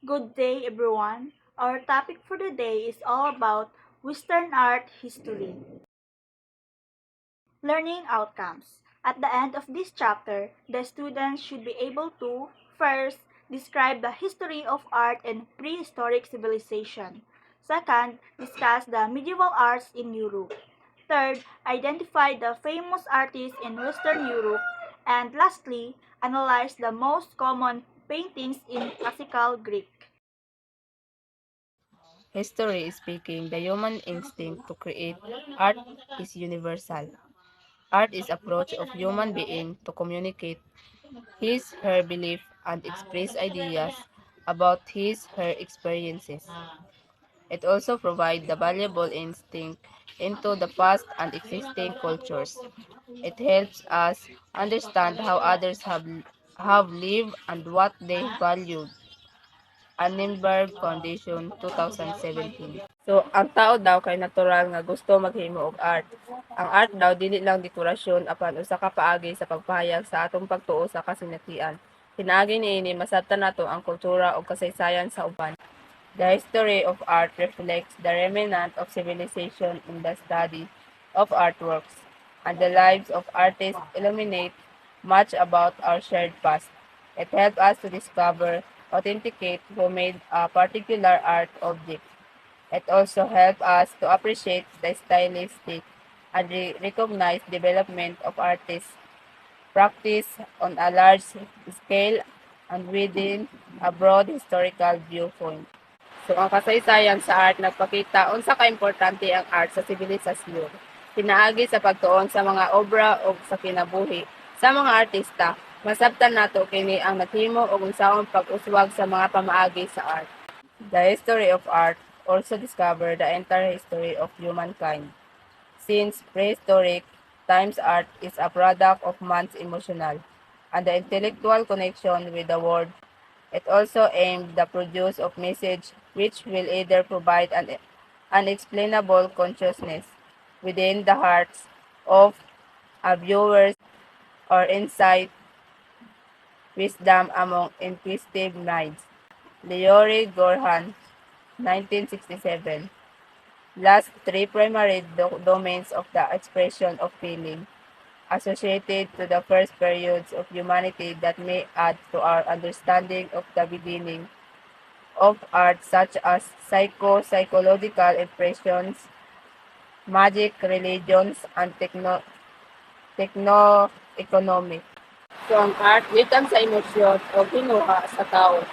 Good day, everyone. Our topic for the day is all about Western art history. Learning outcomes. At the end of this chapter, the students should be able to first describe the history of art and prehistoric civilization. Second, discuss the medieval arts in Europe. Third, identify the famous artists in Western Europe. And lastly, analyze the most common paintings in classical Greek. History speaking, the human instinct to create art is universal. Art is approach of human being to communicate his her belief and express ideas about his her experiences. It also provides the valuable instinct into the past and existing cultures. It helps us understand how others have lived and what they valued. Annenberg Foundation, 2017. So, ang tao daw kay natural nga gusto maghimo og art. Ang art daw dili lang dekorasyon apan usa ka paagi sa pagpahayag sa atong pagtuo sa kasinatian. Pinaagi niini masabtan nato ang kultura ug kasaysayan sa uban. The history of art reflects the remnant of civilization in the study of artworks, and the lives of artists illuminate much about our shared past. It helps us to discover, authenticate who made a particular art object. It also helps us to appreciate the stylistic and recognize development of artists practice on a large scale and within a broad historical viewpoint. So ang kasaysayan sa art nagpakita unsa ka importante ang art sa sibilisasyon. Pinaagi sa pagtuon sa mga obra o sa kinabuhi sa mga artista, masabtan nato kini ang naghimo og unsaon pag-uswag sa mga pamaagi sa art. The history of art also discover the entire history of humankind. Since prehistoric times art is a product of man's emotional and the intellectual connection with the world. It also aimed the produce of message which will either provide an unexplainable consciousness within the hearts of a viewers or insight wisdom among inquisitive minds. Leori Gorhan, 1967. Last three primary domains of the expression of feeling associated to the first periods of humanity that may add to our understanding of the beginning of art such as psychological impressions, magic, religions, and techno-economic. So ang art gikan sa emosyon o ginuha sa tao.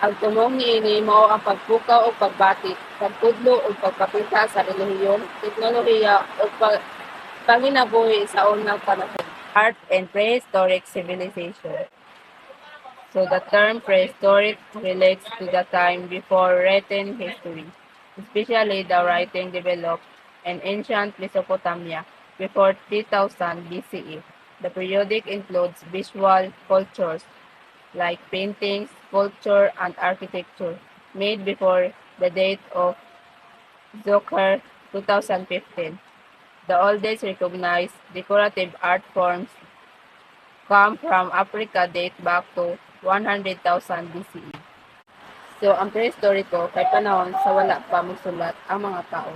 Ang tumong niini mao ang pagpukaw o pagbati, pagtudlo o pagpakita sa relihiyon, teknolohiya o panginabuhi sa unang panahon. Art and prehistoric civilization. So the term prehistoric relates to the time before written history, especially the writing developed in ancient Mesopotamia before 3000 BCE. The periodic includes visual cultures like paintings, sculpture, and architecture made before the date of Zucker 2015. The oldest recognized decorative art forms come from Africa date back to 100,000 BCE. So, ang prehistoriko kay panahon sa wala pa musulat ang mga tao.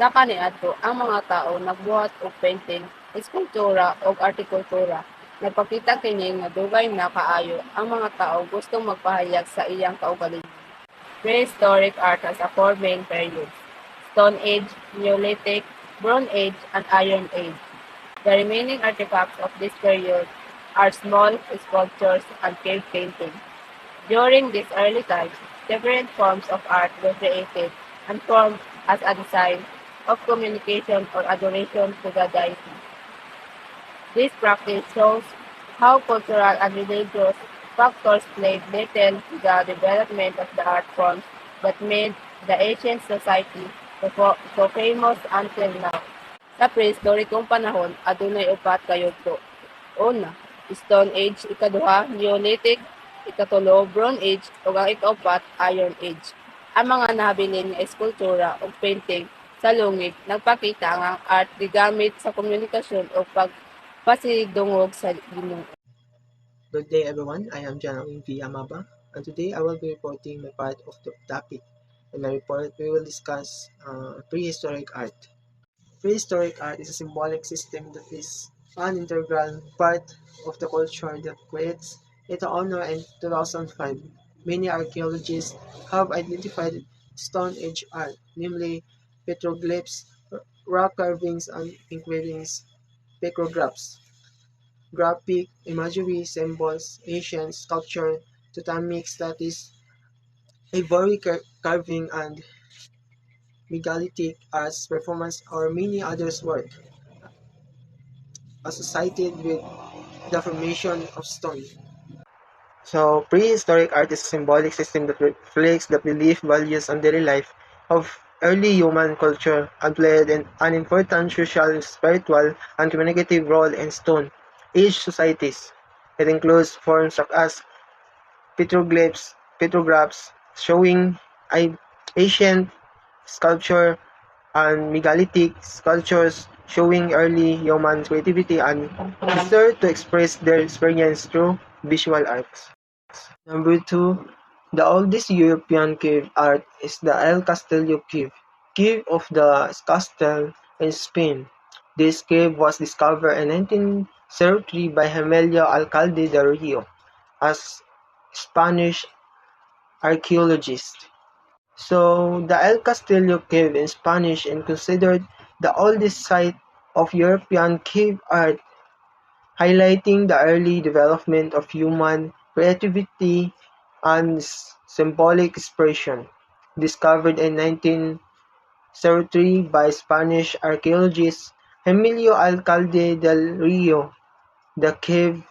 Sa kaniadto, ang mga tao nagbuhat og painting, eskultura ug arkitektura. Nagpakita kini nga dugay na kaayo ang mga tao gustong magpahayag sa iyang kaugalingon. Prehistoric art has a four main periods: Stone Age, Neolithic, Bronze Age, and Iron Age. The remaining artifacts of this period are small sculptures and cave paintings. During these early times, different forms of art were created and formed as a design of communication or adoration to the deity. This practice shows how cultural and religious factors played little to the development of the art forms that made the ancient society so famous until now. Sa prehistorikong panahon, adunay upat ka yugto. Una, Stone Age, ikaduha, Neolithic, ikatulo, Bronze Age, ug ang ikaupat, Iron Age. Ang mga nahabilin nga eskultura ug painting sa lungig nagpakita nga ang art gigamit sa komunikasyon o pagpasidungog sa Ginoo. Good day, everyone. I am Geraldine V. Amaba. and today I will be reporting my part of the topic. In my report, we will discuss prehistoric art. Prehistoric art is a symbolic system that is an integral part of the culture that creates it honor in 2005. Many archaeologists have identified Stone Age art, namely petroglyphs, rock carvings, and engravings, pictographs, graphic imagery, symbols, ancient sculpture, totemic statues, ivory carving, and megalithic arts performance, or many others work associated with the formation of stone. So, prehistoric art is a symbolic system that reflects the belief, values, and daily life of early human culture and played an important social, spiritual, and communicative role in Stone Age societies. It includes forms such as petrographs showing ancient sculpture and megalithic sculptures showing early human creativity and desire to express their experience through visual arts. Number two, the oldest European cave art is the El Castillo cave of the Castel in Spain. This cave was discovered in 1903 by Emilio Alcalde de Rio, a Spanish archaeologist. So, the El Castillo cave in Spanish is considered the oldest site of European cave art, highlighting the early development of human creativity and symbolic expression. Discovered in 1903 by Spanish archaeologist Emilio Alcalde del Rio, the cave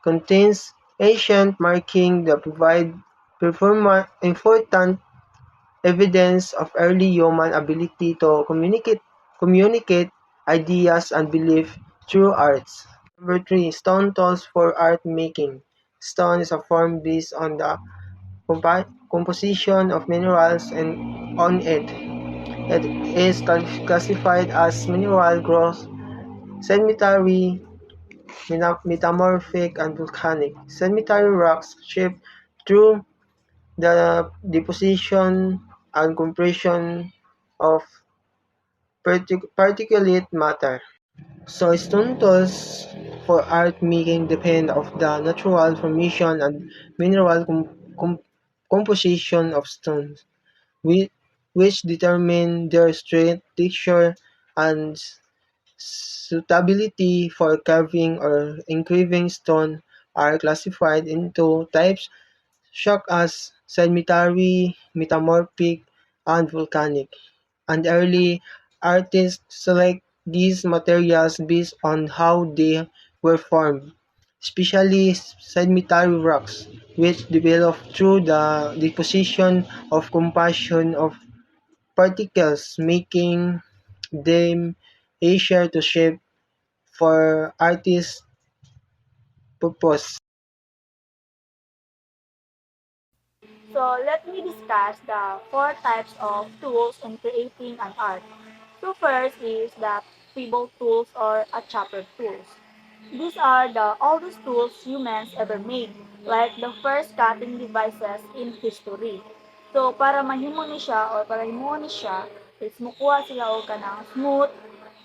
contains ancient markings that provide important evidence of early human ability to communicate ideas and belief through arts. Number three, stone tools for art making. Stone is a form based on the composition of minerals and on it. It is classified as mineral growth, sedimentary, metamorphic, and volcanic. Sedimentary rocks shift through the deposition and compression of particulate matter. So stone tools for art making depend of the natural formation and mineral composition of stones, which determine their strength, texture, and suitability for carving or engraving. Stone are classified into types such as sedimentary, metamorphic, and volcanic, and early artists select these materials based on how they were formed, especially sedimentary rocks, which develop through the deposition of compaction of particles, making them easier to shape for artist purpose. So let me discuss the four types of tools in creating an art. So first is the pebble tools or a chopper tools. These are the oldest tools humans ever made, like the first cutting devices in history. So para mahimo ni siya or para himuon ni siya, is mukuha sila og kanang smooth,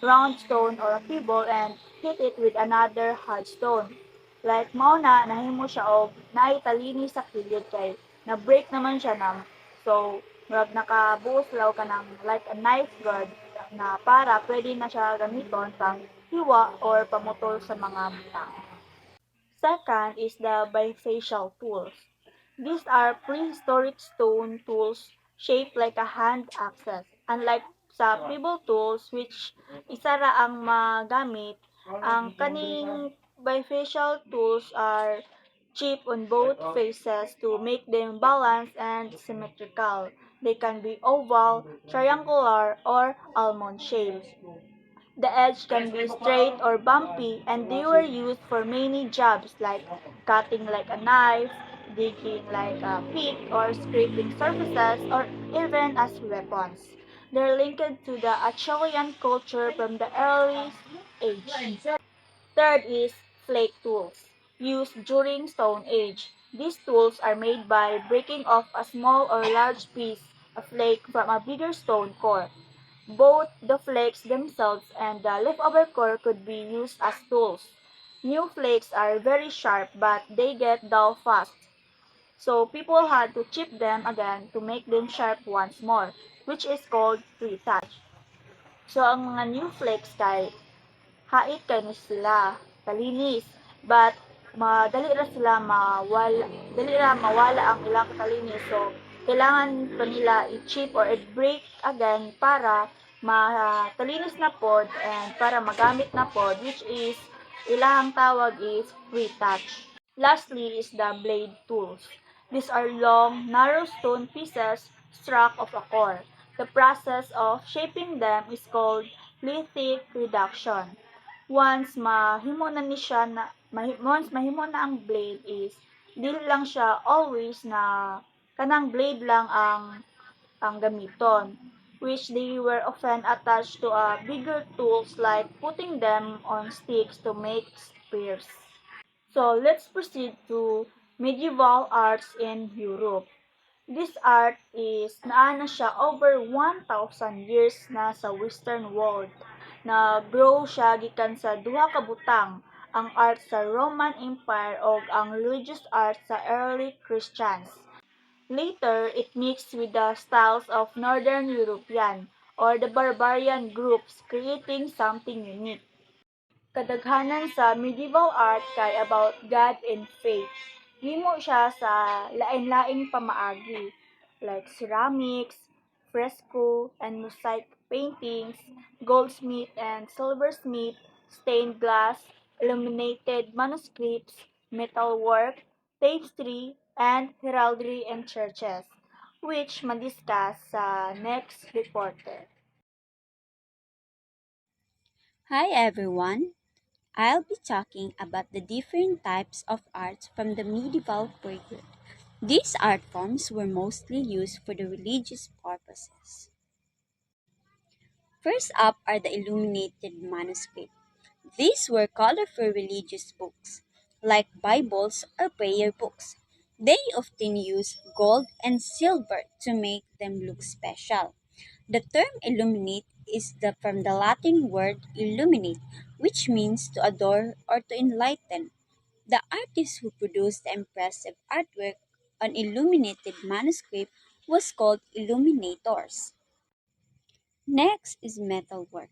round stone or a pebble and hit it with another hard stone. Like mao na nahimo siya og naitalini sa kilid kay na-break naman siya ng so murag nakabuo sila og kanang like a knife guard na para pwede na siya gamiton pang hiwa or pamutol sa mga butang. Second is the bifacial tools. These are prehistoric stone tools shaped like a hand axe. Unlike sa pebble tools which isa ra ang magamit, ang kaning bifacial tools are chip on both faces to make them balanced and symmetrical. They can be oval, triangular, or almond shaped. The edge can be straight or bumpy, and they were used for many jobs like cutting like a knife, digging like a pit, or scraping surfaces, or even as weapons. They're linked to the Acheulean culture from the early age. Third is flake tools. used during Stone Age. These tools are made by breaking off a small or large piece of flake from a bigger stone core. Both the flakes themselves and the leftover core could be used as tools. New flakes are very sharp but they get dull fast. So people had to chip them again to make them sharp once more, which is called retouch. So ang mga new flakes kay hait kay ni sila kalinis but madali ra sila mawala dali ra mawala ang ilang kalinis so kailangan pa nila i-chip or i-break again para makalinis na pod and para magamit na pod which is ilang tawag is retouch. Lastly is the blade tools. These are long, narrow stone pieces struck of a core. The process of shaping them is called lithic reduction. Once mahimo na ang blade is dili lang siya always na kanang blade lang ang gamiton, which they were often attached to bigger tools like putting them on sticks to make spears. So let's proceed to medieval arts in Europe. This art is naana siya over 1,000 years na sa Western world. Na-grow siya gikan sa duha ka butang, ang art sa Roman Empire o ang religious art sa early Christians. Later, it mixed with the styles of Northern European or the barbarian groups, creating something unique. Kadaghanan sa medieval art kay about God and faith. Himo siya sa lain-laing pamaagi like ceramics, fresco and mosaic paintings, goldsmith and silversmith, stained glass, illuminated manuscripts, metalwork, tapestry, and heraldry in churches, which madiscuss sa next reporter. Hi everyone. I'll be talking about the different types of arts from the medieval period. These art forms were mostly used for the religious purposes. First up are the illuminated manuscripts. These were colorful religious books, like Bibles or prayer books. They often used gold and silver to make them look special. The term illuminate is from the Latin word illuminate, which means to adore or to enlighten. The artist who produced the impressive artwork on illuminated manuscript was called illuminators. Next is metalwork.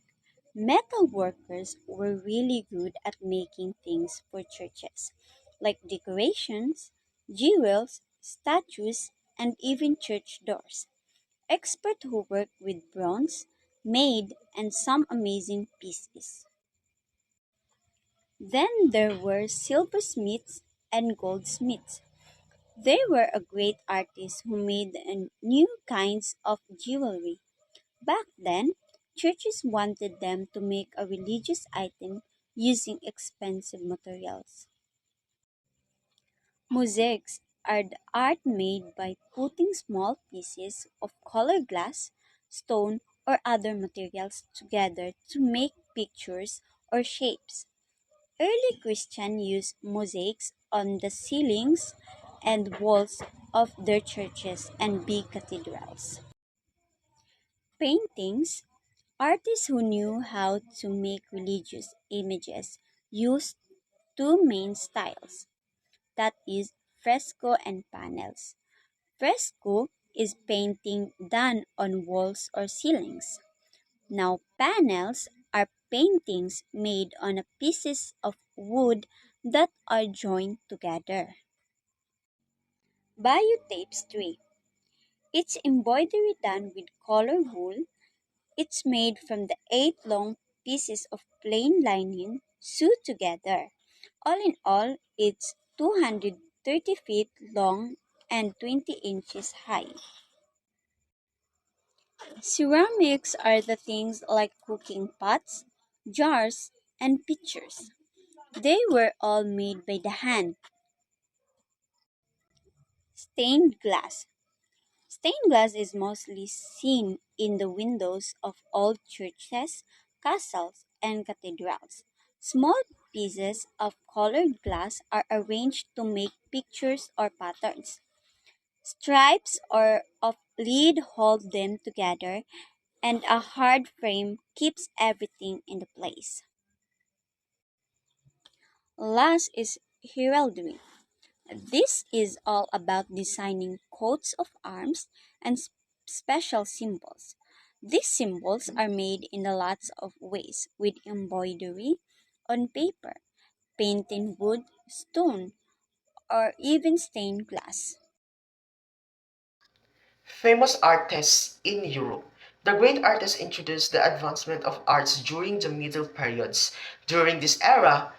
Metal workers were really good at making things for churches, like decorations, jewels, statues, and even church doors. Experts who work with bronze made and some amazing pieces. Then there were silversmiths and goldsmiths. They were a great artists who made new kinds of jewelry. Back then, churches wanted them to make a religious item using expensive materials. Mosaics are the art made by putting small pieces of colored glass, stone, or other materials together to make pictures or shapes. Early Christians used mosaics on the ceilings and walls of their churches and big cathedrals. Paintings. Artists who knew how to make religious images used two main styles, that is, fresco and panels. Fresco is painting done on walls or ceilings. Now, panels are paintings made on a pieces of wood that are joined together. Bayou tapestry. It's embroidery done with color wool. It's made from the 8 long pieces of plain linen sewed together. All in all, it's 230 feet long and 20 inches high. Ceramics are the things like cooking pots, jars, and pitchers. They were all made by the hand. Stained glass. Stained glass is mostly seen in the windows of old churches, castles, and cathedrals. Small pieces of colored glass are arranged to make pictures or patterns. Stripes or of lead hold them together, and a hard frame keeps everything in the place. Last is heraldry. This is all about designing coats of arms and special symbols. These symbols are made in a lots of ways with embroidery on paper, paint in wood, stone, or even stained glass. Famous artists in Europe. The great artists introduced the advancement of arts during the Middle Periods. During this era,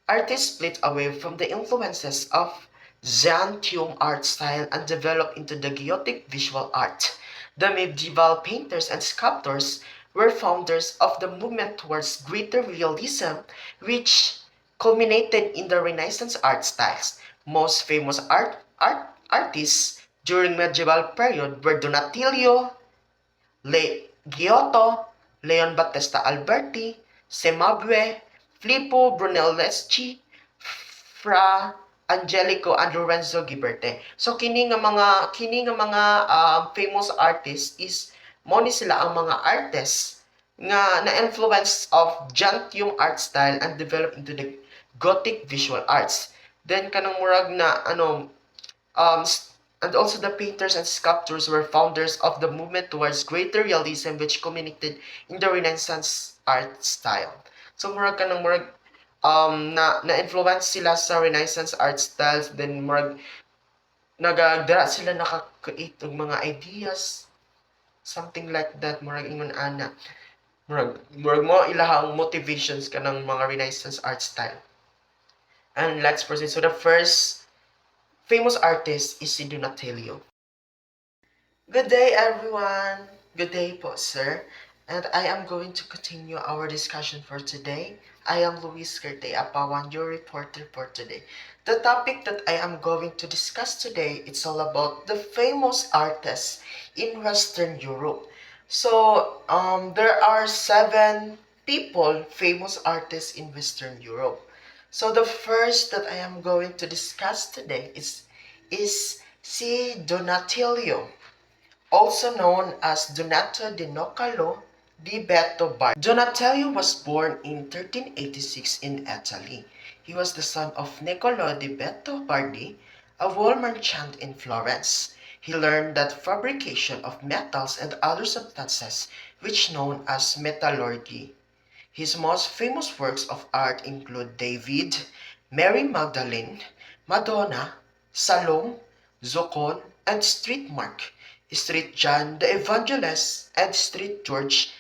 artists split away from the influences of Byzantium art style and developed into the Gothic visual art. The medieval painters and sculptors were founders of the movement towards greater realism, which culminated in the Renaissance art styles. Most famous artists during medieval period were Donatello, Giotto, Leon Battista Alberti, Cimabue, Filippo Brunelleschi, Fra Angelico and Lorenzo Ghiberti. So kini nga mga famous artists is mo ni sila ang mga artists nga na-influence of Byzantium art style and developed into the Gothic visual arts. Then kanang murag na um, and also the painters and sculptors were founders of the movement towards greater realism which culminated in the Renaissance art style. So murag ka ng murag na-influence sila sa Renaissance art styles, then murag nagadara sila naka-create og mga ideas, something like that, murag ingon ana. Murag mo ilahang motivations ka ng mga Renaissance art style. And let's proceed. So the first famous artist is si Donatello. Good day, everyone. Good day po, sir. And I am going to continue our discussion for today. I am Luis Gerte Apawan, your reporter for today. The topic that I am going to discuss today is all about the famous artists in Western Europe. So, there are 7 people, famous artists in Western Europe. So the first that I am going to discuss today is si Donatello, also known as Donato di Noccolo di Beto Bardi. Donatello was born in 1386 in Italy. He was the son of Niccolò di Beto Bardi, a wool merchant in Florence. He learned the fabrication of metals and other substances, which known as metallurgy. His most famous works of art include David, Mary Magdalene, Madonna, Salome, Zocon, and Street Mark, Street John the Evangelist, and Street George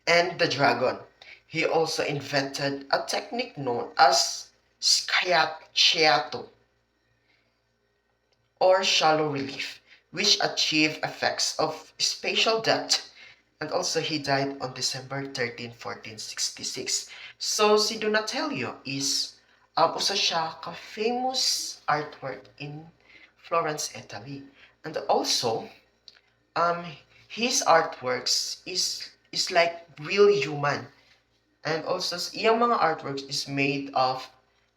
and the Dragon. He also invented a technique known as sciatto, or shallow relief, which achieve effects of spatial depth. And also he died on December 13, 1466. So si Donatello is usa siya ka famous artwork in Florence, Italy. And also his artworks is like real human. And also iyang mga artworks is made of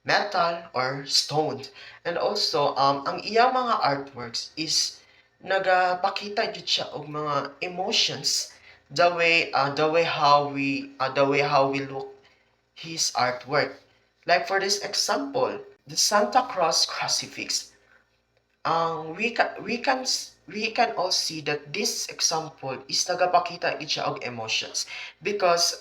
metal or stone. And also ang iyang mga artworks is nagapakita jud siya og mga emotions, the way how we look his artwork. Like for this example, the Santa Cross crucifix. We can all see that this example is nagapakita gid siya og emotions because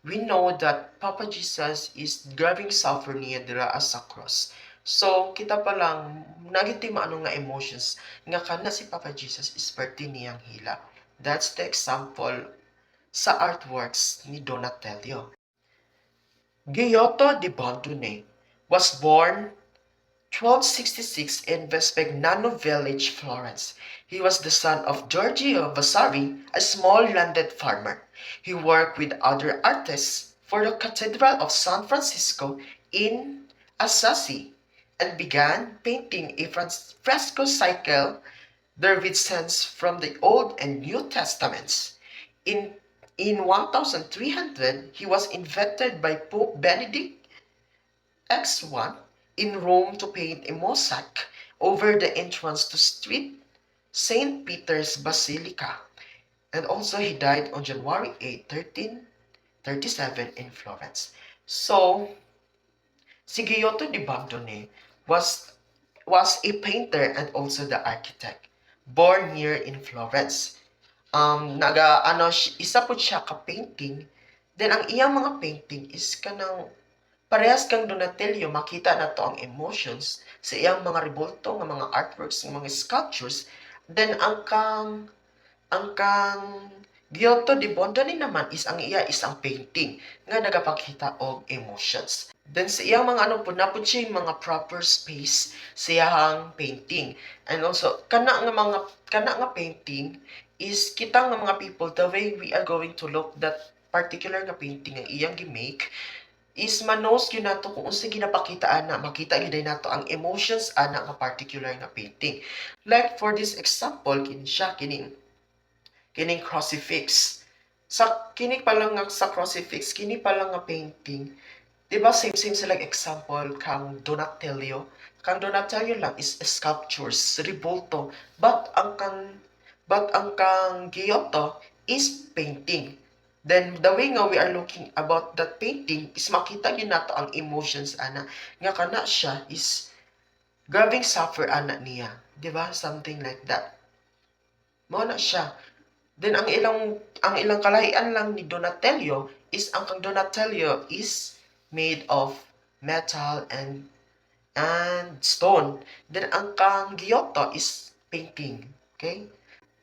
we know that Papa Jesus is grabbing suffering niya dira as sa cross. So, kita pa lang, nagitima ano nga emotions, nga kana si Papa Jesus is parte niyang hila. That's the example sa artworks ni Donatello. Giotto di Bondone was born 1266 in Vespignano village, Florence. He was the son of Giorgio Vasari, a small landed farmer. He worked with other artists for the Cathedral of San Francisco in Assisi and began painting a fresco cycle there with scenes from the Old and New Testaments. In 1300, he was invited by Pope Benedict X1 in Rome to paint a mosaic over the entrance to Street St. Peter's Basilica. And also he died on January 8, 1337 in Florence. So, si Giotto di Bondone was a painter and also the architect, born here in Florence. Isa po siya ka painting. Then ang iyang mga painting is kanang parehas kang Donatello, makita na to ang emotions sa iyang mga rebulto nga mga artworks, ng mga sculptures. Then ang kang Giotto di Bondone naman is ang iya isang painting nga nagapakita og emotions. Then sa iyang mga po napud siya yung mga proper space sa iyang painting. And also kana nga painting is kita nga mga people, the way we are going to look that particular nga painting nga iyang gimake is manos yun nato kung unsa ginapakita ana, makita gyud nato ang emotions ana nga particular nga painting. Like for this example, kining crucifix. Kini pa lang nga sa crucifix, kini pa lang nga painting. Diba same sila example kang Donatello. Kang Donatello lang is sculptures, rebulto. But ang kang Giotto is painting. Then the way nga we are looking about that painting is makita gyud nato ang emotions ana nga kana siya is grabing suffer ana niya, di ba? Something like that. Mao na siya. Then ang ilang kalahian lang ni Donatello is ang kang Donatello is made of metal and stone. Then ang kang Giotto is painting. Okay?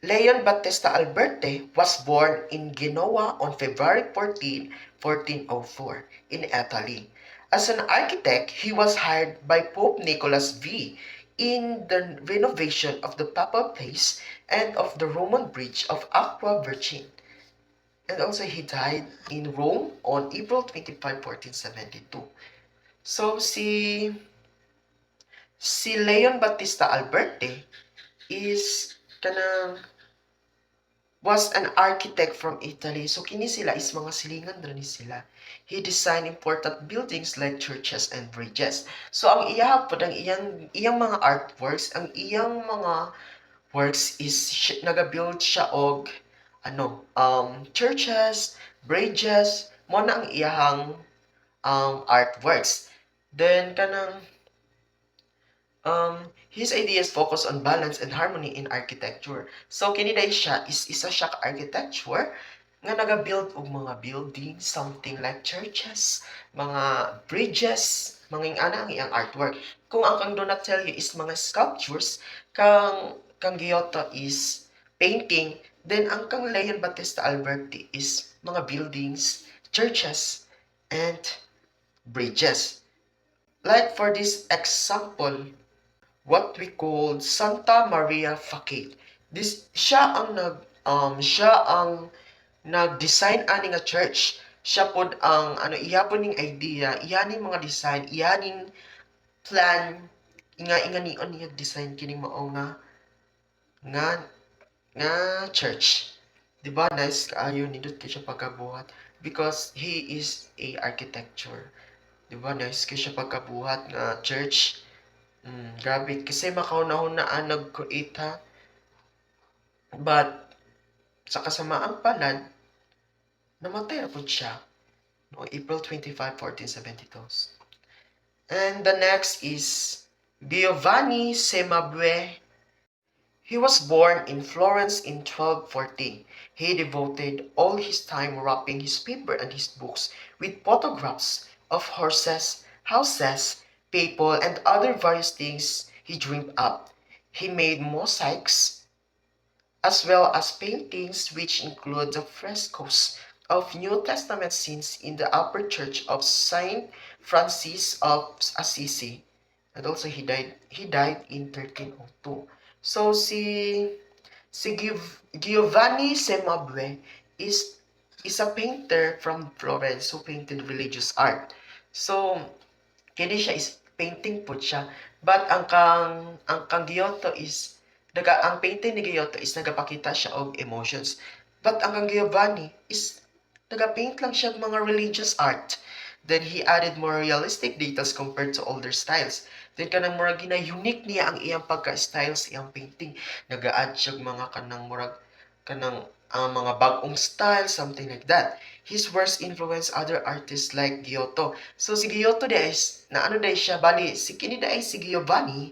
Leon Battista Alberti was born in Genoa on February 14, 1404 in Italy. As an architect, he was hired by Pope Nicholas V in the renovation of the Papal Place and of the Roman Bridge of Aqua Virgin. And also he died in Rome on April 25, 1472. So si Leon Battista Alberti is was an architect from Italy. So kini sila is mga silingan na ni sila. He designed important buildings like churches and bridges. So ang ang iyang mga artworks, ang iyang mga works is nagabuild siya og churches, bridges, mo na ang iyang artworks. Then his ideas focus on balance and harmony in architecture. So kini day siya is isa siya ka architecture nga nagabuild og mga buildings, something like churches, mga bridges, mga ana ang iyang artwork. Kung ang kang Donatello is mga sculptures, kang Giotto is painting, then ang kang Leon Battista Alberti is mga buildings, churches, and bridges. Like for this example, what we call Santa Maria Facade. Siya ang nag-design ani nga church. Siya pod ang iya po ning idea, iya ning mga design, iya ning plan nga niya design kining mao nga church. Diba nice kaayo nindot kay siya pagkabuhat because he is a architecture. Diba nice kay siya pagkabuhat nga church. Grabe kasi makauna-hunaan nag-create ha. But sa kasamaang palad, namatay na po siya noong April 25, 1472. And the next is Giovanni Cimabue. He was born in Florence in 1240. He devoted all his time wrapping his paper and his books with photographs of horses, houses, people, and other various things he dreamed up. He made mosaics as well as paintings which include the frescoes of New Testament scenes in the upper church of Saint Francis of Assisi. And also he died in 1302. So si Giovanni Cimabue is a painter from Florence who painted religious art. So kini siya is painting po siya, but ang kang Giotto is ang painting ni Giotto is nagapakita siya og emotions, but ang kang Giovanni is nagapaint lang siya mga religious art. Then he added more realistic details compared to older styles. Then kanang murag gina-unique niya ang iyang pagka-style sa iyang painting. Nag-a-add siya mga kanang murag kanang mga bagong style, something like that. His works influence other artists like Giotto. So si Giotto is na ano dai siya bali si kini dai si Giovanni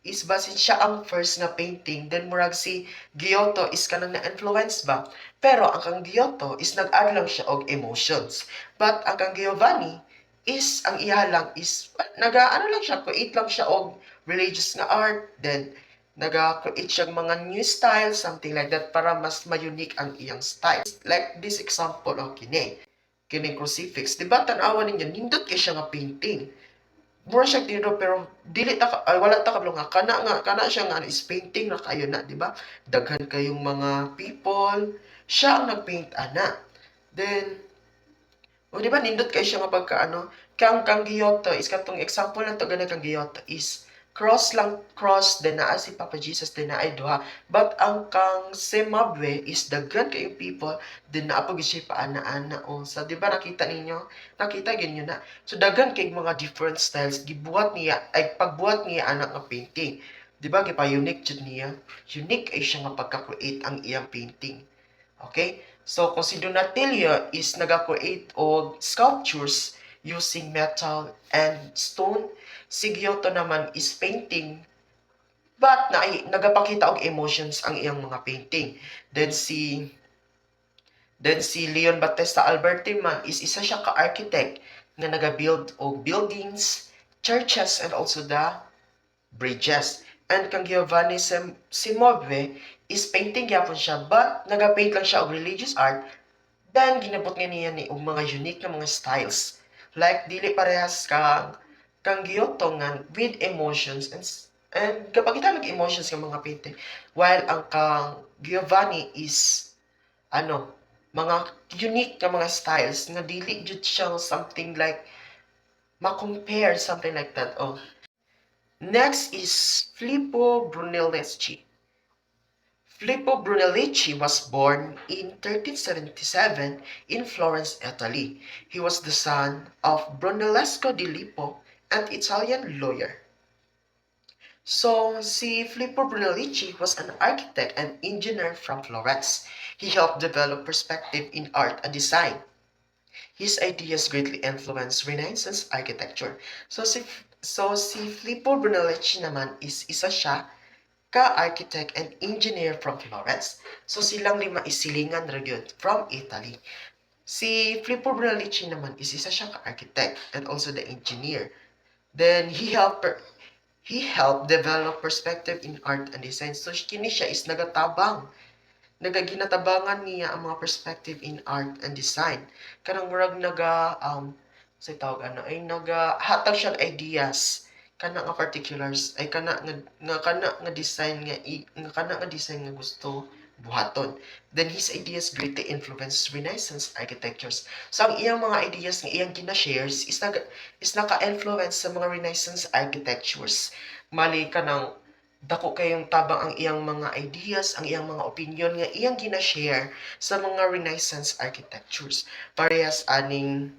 is basin siya ang first na painting, then murag si Giotto is kanang na-influence ba. Pero ang kang Giotto is nag-add lang siya og emotions. But ang kang Giovanni is ang iya lang is ano lang siya, create lang siya og religious nga art, then naga-create siya mga new style, something like that, para mas ma-unique ang iyang style. Like this example, kining crucifix. Diba, tanawan ninyo, nindot kay siya nga painting. Mura siya dito, pero wala ta kablo nga, kana siya nga is painting na kayo na, diba? Daghan kayong mga people, siya ang nagpaint ana. Then, di ba, nindot kayo siya nga pagka, kang Giotto is katong example na to gana kang Giotto is cross, then naa si Papa Jesus, then naa duha. But ang kang Cimabue is daghan kayong people, then naa pag siya paana-ana. So, di ba nakita ninyo? Nakita ganyo na. So, daghan kayong mga different styles, pagbuhat niya anak nga painting. Di ba, gipa-unique jud niya. Unique ay siya nga pagka-create ang iyang painting. Okay? So, kung si Donatello is nag-create og sculptures using metal and stone, si Giotto naman is painting but nagapakita og emotions ang iyang mga painting. Then si Leon Battista Alberti man is isa siya ka-architect nga nagabuild og buildings, churches, and also the bridges. And kang Giovanni Cimabue is painting gyapon siya but nagapaint lang siya og religious art. Then ginabot nga niya ni og mga unique na mga styles. Like dili parehas kang Giotto nga with emotions and kapag kita emotions ng mga painting, while ang kang Giovanni is mga unique na mga styles nga dili jud siya something like ma-compare, something like that. Next is Filippo Brunelleschi. Filippo Brunelleschi was born in 1377 in Florence, Italy. He was the son of Brunellesco di Lippo, an Italian lawyer. So, si Filippo Brunelleschi was an architect and engineer from Florence. He helped develop perspective in art and design. His ideas greatly influenced Renaissance architecture. So si Filippo Brunelleschi naman is isa siya ka-architect and engineer from Florence. So silang lima isilingan ra gyud from Italy. Si Filippo Brunelleschi naman is isa siya ka-architect and also the engineer. Then he helped develop perspective in art and design. So kini siya is nagaginatabangan niya ang mga perspective in art and design. Kanang murag nagahatag siyang ideas kana nga particulars ay kana nga design nga gusto buhaton. Then his ideas greatly influenced Renaissance architectures. So ang iyang mga ideas nga iyang gina-shares is naka-influence sa mga Renaissance architectures. Mali kanang dako kayong tabang ang iyang mga ideas, ang iyang mga opinion nga iyang gina-share sa mga Renaissance architectures. Parehas aning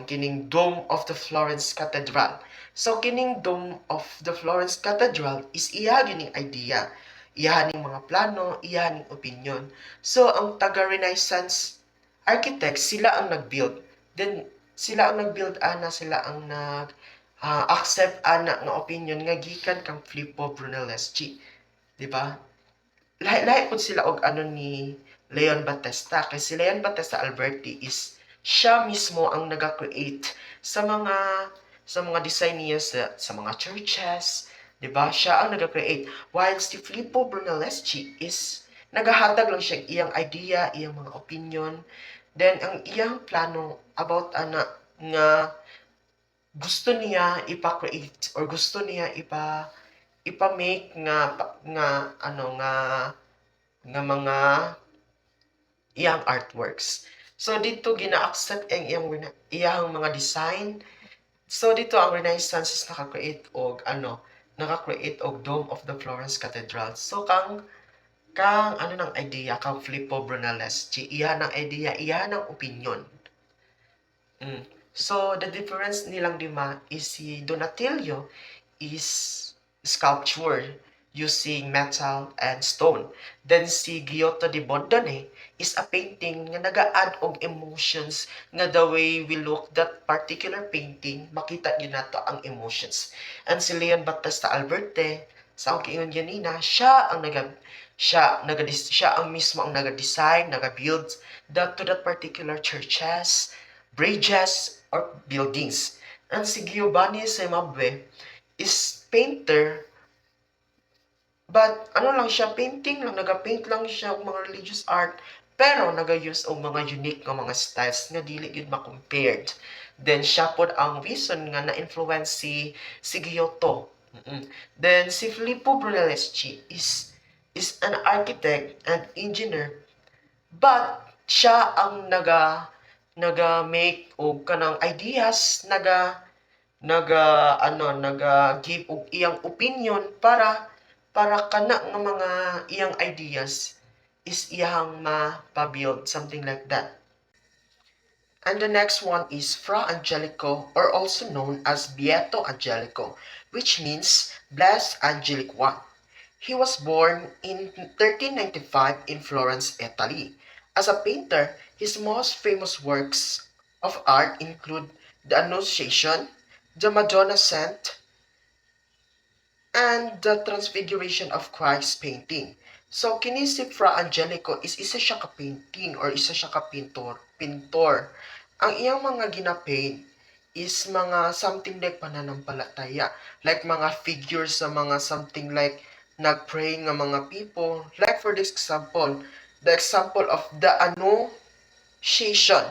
kining Dome of the Florence Cathedral. So kining Dome of the Florence Cathedral is iya gining idea, iya ning mga plano, iya ning opinion. So ang taga-Renaissance architects sila ang nag-build. Then sila ang nag-build sila ang accept nga opinion nga gikan kang Filippo Brunelleschi. Di ba? Lahi pud sila og ni Leon Battista kay si Leon Battista Alberti is siya mismo ang naga-create sa mga design niya sa mga churches, 'di ba? Siya ang naga-create. While si Filippo Brunelleschi is nagahatag lang siya iyang idea, iyang mga opinion, then ang iyang plano about nga gusto niya ipa-create or gusto niya ipa-make nga mga iyang artworks. So dito gina-accept ang iyang mga design. So dito ang Renaissance is naka-create og Dome of the Florence Cathedral. So kang ng idea kang Filippo Brunelleschi, iya ng idea, iya ng opinion. So the difference nilang lima is si Donatello is sculpture using metal and stone. Then si Giotto di Bondone is a painting nga naga-add og emotions nga the way we look that particular painting, makita gyud nato ang emotions. And si Leon Battista Alberte, sa akong ingon ganina, siya ang mismo ang naga-design, naga-build to that particular churches, bridges, or buildings. And si Giovanni Cimabue is painter, but ano lang siya, painting lang, naga-paint lang siya og mga religious art, pero naga-use og mga unique nga mga styles nga dili gyud ma-compared. Then siya pod ang reason nga na-influence si Giotto. Then si Filippo Brunelleschi is an architect and engineer, but siya ang naga-make og kanang ideas, naga give og iyang opinion para kana nga mga iyang ideas is iyang ma-build, something like that. And the next one is Fra Angelico, or also known as Beato Angelico, which means Blessed Angelic One. He was born in 1395 in Florence, Italy. As a painter, his most famous works of art include the Annunciation, the Madonna Saint, and the Transfiguration of Christ painting. So, kini si Fra Angelico is isa siya ka painting or isa siya ka pintor. Ang iyang mga gina-paint is mga something like pananampalataya. Like mga figures sa mga something like nag-pray nga mga people. Like for this example, the example of the Annunciation.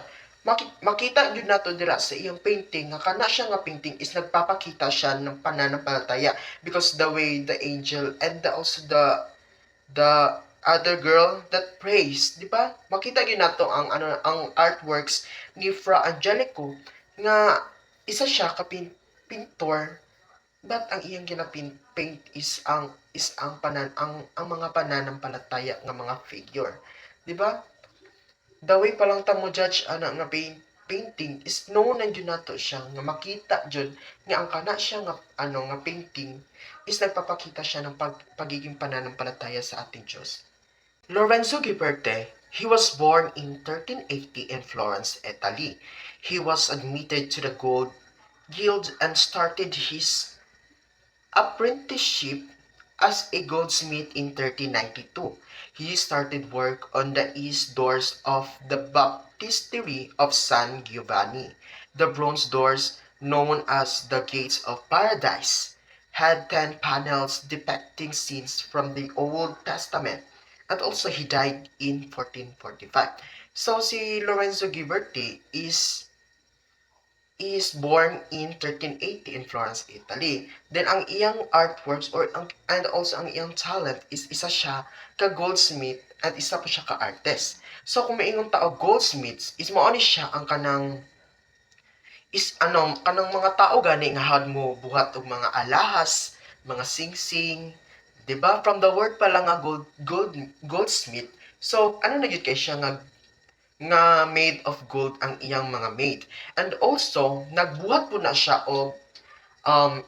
Makita yun nato dira sa iyang painting nga kana siya nga painting is nagpapakita siya ng pananampalataya because the way the angel and also the other girl that prays, di ba? Makita gyud nato ang artworks ni Fra Angelico nga isa siya ka pintor, but ang iyang paint is ang mga pananampalataya nga mga figure, di ba? The way pa lang ta mo judge nga painting is known na yun nato siya nga makita jud nga ang kana siya nga nga painting is nagpapakita siya ng pagiging pananampalataya sa ating Diyos. Lorenzo Ghiberti, he was born in 1380 in Florence, Italy. He was admitted to the Gold Guild and started his apprenticeship as a goldsmith in 1392. He started work on the east doors of the baptistery of San Giovanni. The bronze doors, known as the Gates of Paradise, had 10 panels depicting scenes from the Old Testament. And also, he died in 1445. So, si Lorenzo Ghiberti is born in 1380 in Florence, Italy. Then ang iyang artworks and also ang iyang talent is isa siya ka goldsmith at isa pa siya ka artist. So kung maingon ta og goldsmiths is mao ni siya ang kanang mga tao gani nga had mo buhat og mga alahas, mga singsing, 'di ba? From the word pa lang nga goldsmith. So ano na gyud kay siya nga made of gold ang iyang mga made. And also, nagbuhat po na siya og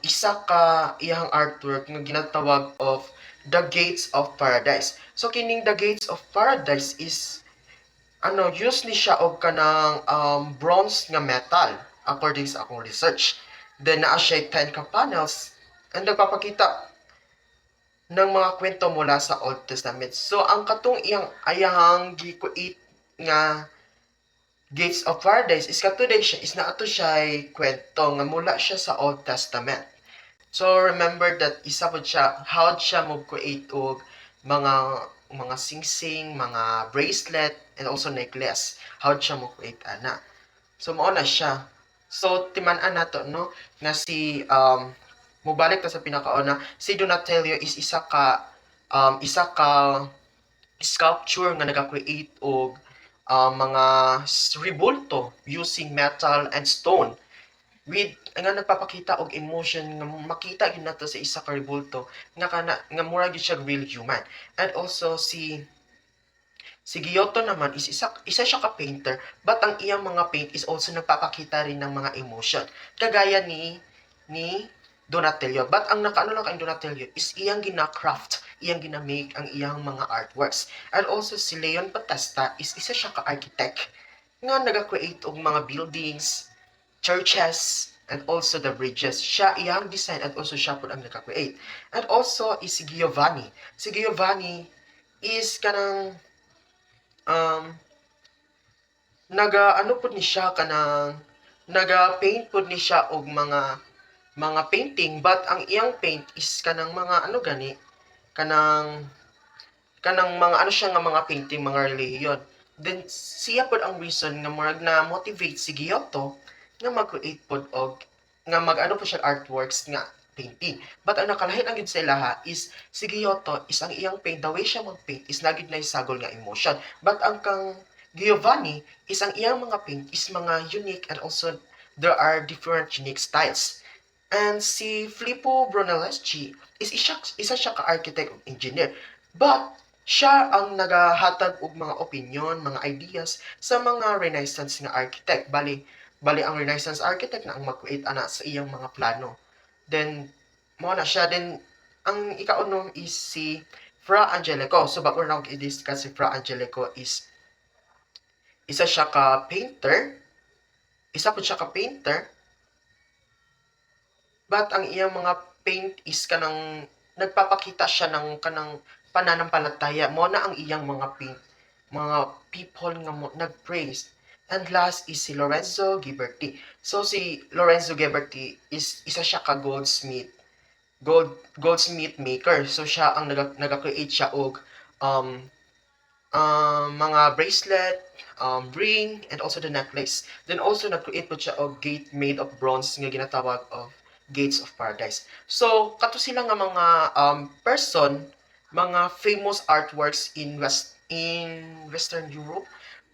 isa ka iyang artwork nga ginatawag of The Gates of Paradise. So, kining The Gates of Paradise is use ni siya og kanang bronze nga metal according sa akong research. Then, naa siya 10 ka panels and nagpapakita ng mga kwento mula sa Old Testament. So, ang katong ayahang gikuit nga Gates of Paradise is katuday siya is naato siya kwento nga mula siya sa Old Testament. So remember that isa pod siya how siya mo create og mga singsing, mga bracelet and also necklace. How siya mo create ana. So mao na siya. So timan-an nato no nga si mobalik ta sa pinakauna, si Donatello is isa ka sculpture nga naga-create og mga rebulto using metal and stone with nga nagpapakita og emotion nga makita gyud nato sa isa ka rebulto nga mura gyud siya real human. And also si Si Giotto naman is isa siya ka painter, but ang iyang mga paint is also nagpapakita rin ng mga emotion. Kagaya ni Donatello. But ang nakaano lang kay Donatello is iyang gina-craft, iyang gina-make ang iyang mga artworks. And also si Leon Battista is isa siya ka architect nga naga-create og mga buildings, churches, and also the bridges. Siya iyang design and also siya po ang naka-create. And also is si Giovanni. Si Giovanni is kanang ano po ni siya kanang naga-paint po ni siya og mga painting, but ang iyang paint is kanang mga ano gani kanang mga ano siya nga mga painting, mga relihiyon. Then siya pod ang reason nga murag na motivate si Giotto nga mag-create pod og nga mag-ano po siya artworks nga painting. But ang nakalahi lang yun sa ilaha is si Giotto is ang iyang paint, the way siya mag-paint is nagid na sagol nga emotion. But ang kang Giovanni is ang iyang mga paint is mga unique and also there are different unique styles. And si Filippo Brunelleschi is isa siya ka-architect o engineer. But siya ang nagahatag og mga opinion, mga ideas sa mga Renaissance nga architect. Bali ang Renaissance architect na ang mag-create ana sa iyang mga plano. Then mo na siya din ang ikaunom is si Fra Angelico. So bago na i-discuss si Fra Angelico is isa siya ka painter. Isa po siya ka painter. But ang iyang mga paint is kanang nagpapakita siya ng kanang pananampalataya. Mo na ang iyang mga paint. Mga people nga mo nag-praise. And last is si Lorenzo Ghiberti. So si Lorenzo Ghiberti is isa siya ka goldsmith maker. So siya ang naga-create siya og mga bracelet, ring, and also the necklace. Then also nag-create po siya og gate made of bronze nga ginatawag of Gates of Paradise. So kato sila nga mga person, mga famous artworks in Western Europe.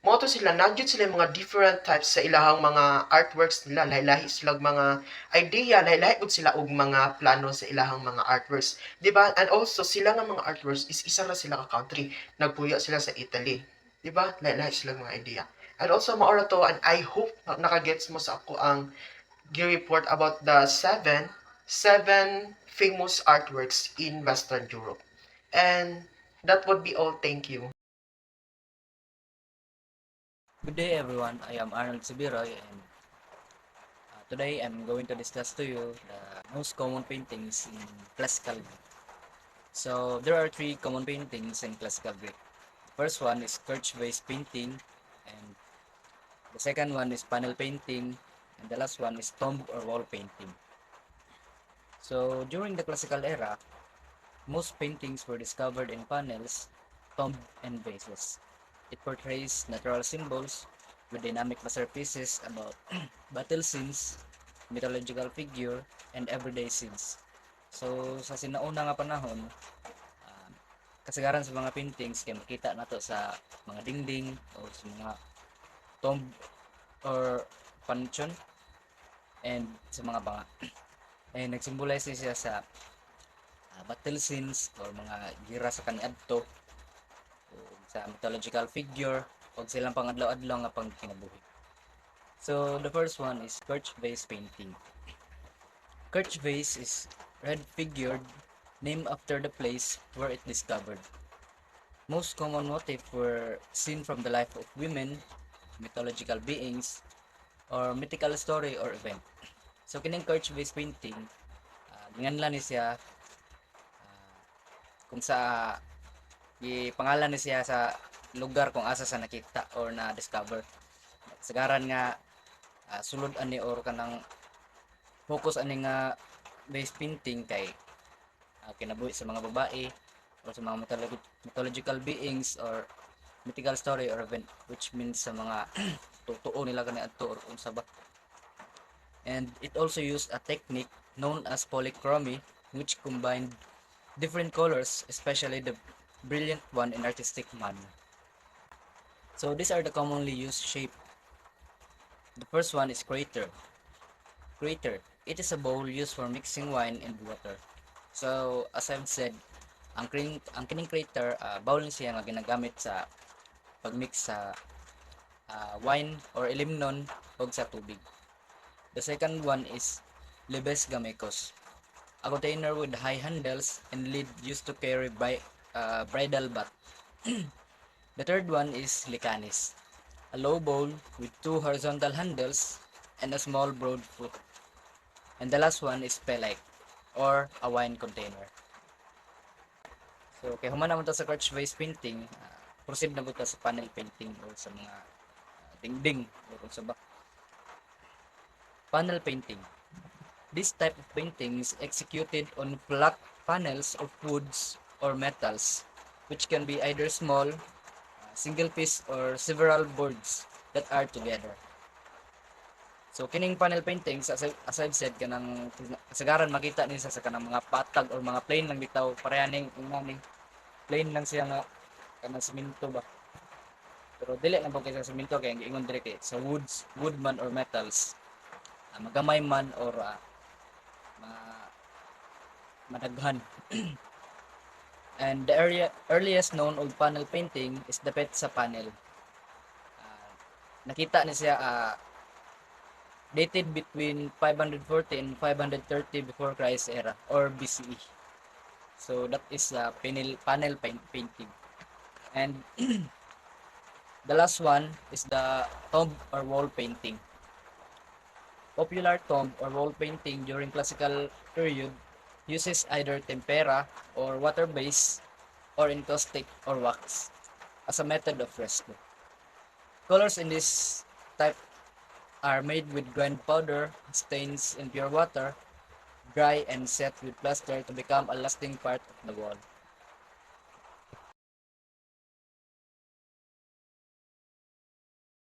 Mo to sila nagyud sila mga different types sa ilahang mga artworks nila. Lahi-lahi sila mga idea, lahi-lahi gud sila og mga plano sa ilahang mga artworks. Di ba? And also sila nga mga artworks is isa ra sila ka country. Nagpuyo sila sa Italy. Di ba? Lahi-lahi sila mga idea. And also maora to, and I hope nakagets mo sa ako ang gi-report about the seven famous artworks in Western Europe. And that would be all. Thank you. Good day everyone, I am Arnold Subiroy and today I'm going to discuss to you the most common paintings in classical Greek. So there are three common paintings in classical Greek. First one is church-based painting, and the second one is panel painting, and the last one is tomb or wall painting. So during the classical era, most paintings were discovered in panels, tomb, and vases. It portrays natural symbols with dynamic masterpieces about battle scenes, mythological figure, and everyday scenes. So sa sinauna nga panahon, kasagaran sa mga paintings kay makita nato sa mga dingding o sa mga tomb or pansyon and sa mga banga. And nagsymbolize siya sa battle scenes or mga gira sa kaniadto, sa mythological figure o silang pangadlaw-adlaw nga pang kinabuhi. So the first one is Kirch vase painting. Kirch vase is red figured, named after the place where it discovered. Most common motifs were seen from the life of women, mythological beings, or mythical story or event. So kining Kirch vase painting, ginganlan ni siya kung sa pangalan ni siya sa lugar kung asa sa nakita or na discover. Sagaran nga sulod ani or kanang focus ani nga base painting kay kinabuhi sa mga babae or sa mga mythological beings or mythical story or event, which means sa mga totoo nila kani adto or unsa ba. And it also used a technique known as polychromy, which combined different colors, especially the brilliant one in artistic manner. So these are the commonly used shape. The first one is crater. Crater. It is a bowl used for mixing wine and water. So as I've said, ang kining crater, bowl ni siya nga ginagamit sa pagmix sa wine or ilimnon o sa tubig. The second one is Libes Gamecos, a container with high handles and lid used to carry bridal bath. The third one is Licanis, a low bowl with two horizontal handles and a small broad foot. And the last one is Pelike, or a wine container. So, kaya human naman sa crutch vase painting, proceed na po sa panel painting o sa mga dingding o kung sa ba. Panel painting. This type of painting is executed on flat panels of woods or metals, which can be either small, single piece, or several boards that are together. So kining panel paintings, as I've said, kanang kasagaran makita ni sa kanang mga patag or mga plain lang bitaw, parehaning ning plain lang siya nga kanang semento ba. Pero dili na po kay sa semento kay ingon dire kay sa wood man or metals. Magamay man or madaghan. And the earliest known old panel painting is the Petsa panel. Nakita ni siya dated between 540 and 530 before Christ era or BCE. So that is panel painting. And the last one is the tomb or wall painting. Popular tomb or wall painting during classical period uses either tempera or water base or encaustic or wax as a method of fresco. Colors in this type are made with grind powder, stains in pure water, dry and set with plaster to become a lasting part of the wall.